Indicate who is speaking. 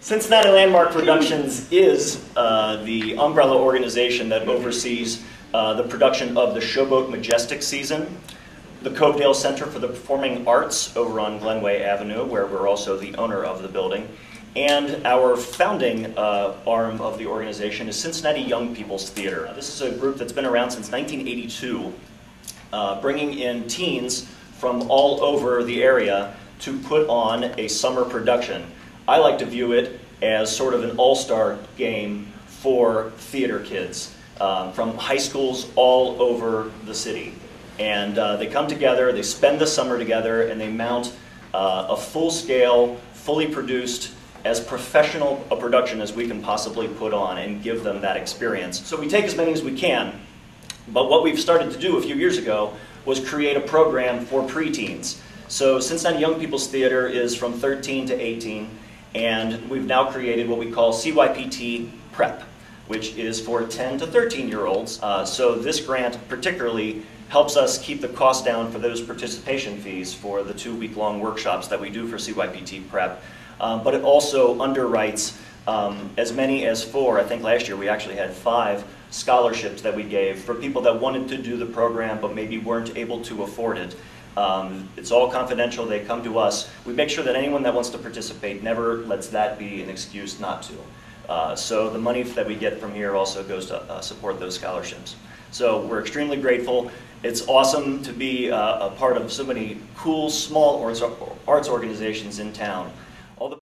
Speaker 1: Cincinnati Landmark Productions is the umbrella organization that oversees the production of the Showboat Majestic season, the Covedale Center for the Performing Arts over on Glenway Avenue, where we're also the owner of the building, and our founding arm of the organization is Cincinnati Young People's Theater. This is a group that's been around since 1982, bringing in teens from all over the area to put on a summer production. I like to view it as sort of an all-star game for theater kids from high schools all over the city. And they come together, they spend the summer together, and they mount a full-scale, fully produced, as professional a production as we can possibly put on and give them that experience. So we take as many as we can, but what we've started to do a few years ago was create a program for preteens. So Cincinnati Young People's Theater is from 13 to 18, and we've now created what we call CYPT Prep, which is for 10 to 13-year-olds. So this grant particularly helps us keep the cost down for those participation fees for the 2-week-long workshops that we do for CYPT Prep. But it also underwrites as many as 4, I think last year we actually had 5 scholarships that we gave for people that wanted to do the program but maybe weren't able to afford it. It's all confidential, they come to us. We make sure that anyone that wants to participate never lets that be an excuse not to. So the money that we get from here also goes to support those scholarships. So we're extremely grateful. It's awesome to be a part of so many cool, small arts organizations in town.